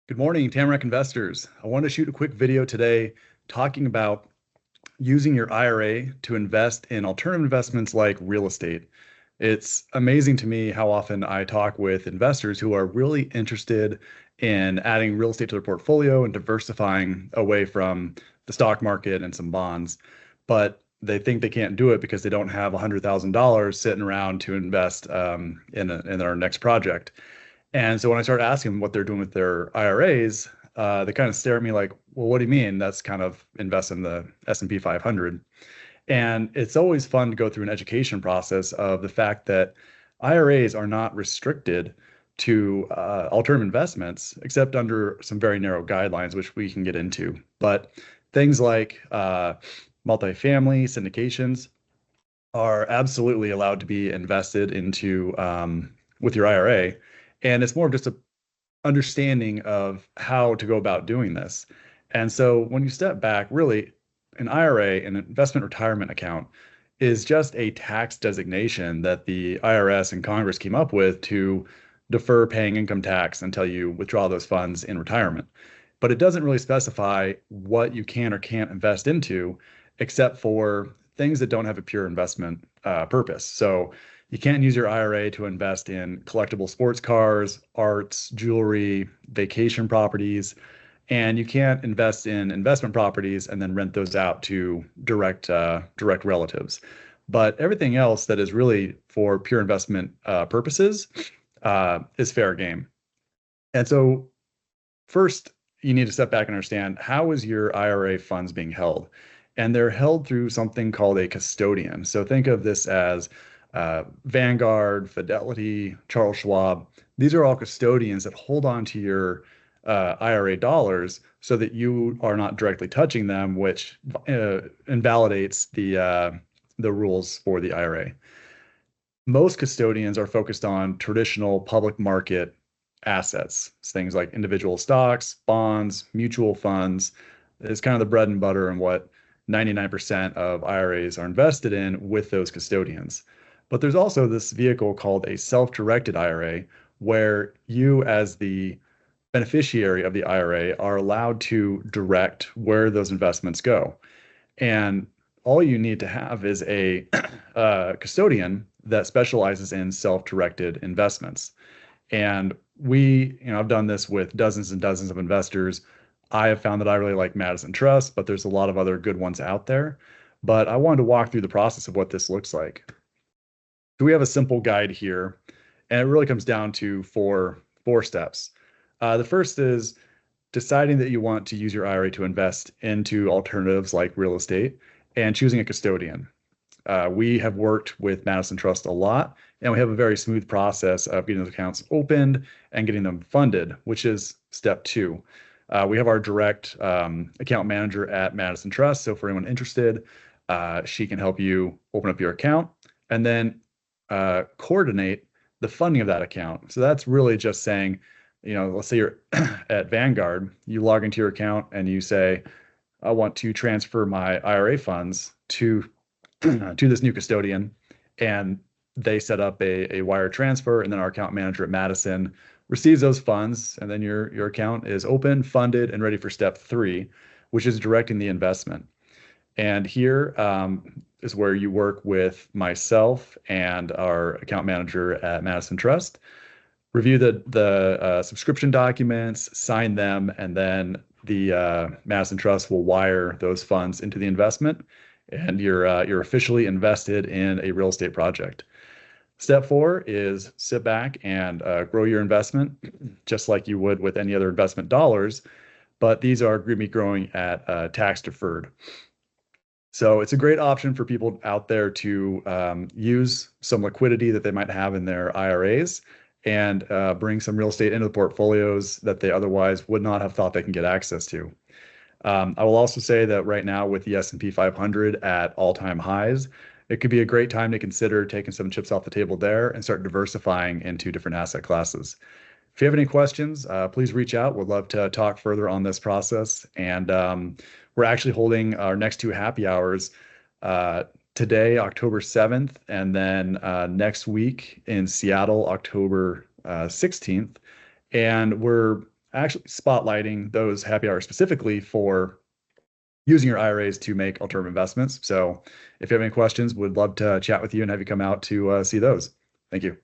Good morning, Tamarack investors. I want to shoot a quick video today talking about using your IRA to invest in alternative investments like real estate. It's amazing to me how often I talk with investors who are really interested in adding real estate to their portfolio and diversifying away from the stock market and some bonds, but they think they can't do it because they don't have $100,000 sitting around to invest in their next project. And so when I start asking them what they're doing with their IRAs, they kind of stare at me like, well, what do you mean? That's kind of invest in the S&P 500. And it's always fun to go through an education process of the fact that IRAs are not restricted to alternative investments, except under some very narrow guidelines, which we can get into. But things like multifamily syndications are absolutely allowed to be invested into with your IRA. And it's more of just a understanding of how to go about doing this. And so when you step back, really, an IRA, an investment retirement account, is just a tax designation that the IRS and Congress came up with to defer paying income tax until you withdraw those funds in retirement. But it doesn't really specify what you can or can't invest into, except for things that don't have a pure investment purpose. So you can't use your IRA to invest in collectible sports cars, arts, jewelry, vacation properties, and you can't invest in investment properties and then rent those out to direct relatives. But everything else that is really for pure investment purposes is fair game. And so first, you need to step back and understand, how is your IRA funds being held? And they're held through something called a custodian. So think of this as Vanguard, Fidelity, Charles Schwab. These are all custodians that hold on to your IRA dollars so that you are not directly touching them, which invalidates the rules for the IRA. Most custodians are focused on traditional public market assets, things like individual stocks, bonds, mutual funds. It's kind of the bread and butter and what 99% of IRAs are invested in with those custodians. But there's also this vehicle called a self-directed IRA, where you, as the beneficiary of the IRA, are allowed to direct where those investments go. And all you need to have is a custodian that specializes in self-directed investments. And I've done this with dozens and dozens of investors. I have found that I really like Madison Trust, but there's a lot of other good ones out there. But I wanted to walk through the process of what this looks like. So we have a simple guide here, and it really comes down to four steps. The first is deciding that you want to use your IRA to invest into alternatives like real estate and choosing a custodian. We have worked with Madison Trust a lot, and we have a very smooth process of getting those accounts opened and getting them funded, which is step two. We have our direct account manager at Madison Trust. So for anyone interested, she can help you open up your account and then coordinate the funding of that account. So that's really just saying, let's say you're at Vanguard, you log into your account and you say, I want to transfer my IRA funds to this new custodian, and they set up a wire transfer, and then our account manager at Madison receives those funds, and then your account is open, funded, and ready for step three, which is directing the investment. And here is where you work with myself and our account manager at Madison Trust, review the subscription documents, sign them, and then the Madison Trust will wire those funds into the investment, and you're officially invested in a real estate project. Step four is sit back and grow your investment just like you would with any other investment dollars, but these are going to be growing at tax deferred. So it's a great option for people out there to use some liquidity that they might have in their IRAs and bring some real estate into the portfolios that they otherwise would not have thought they can get access to. I will also say that right now with the S&P 500 at all-time highs, it could be a great time to consider taking some chips off the table there and start diversifying into different asset classes. If you have any questions, please reach out. We'd love to talk further on this process. And we're actually holding our next two happy hours today, October 7th, and then next week in Seattle, October 16th. And we're actually spotlighting those happy hours specifically for using your IRAs to make alternative investments. So if you have any questions, would love to chat with you and have you come out to see those. Thank you.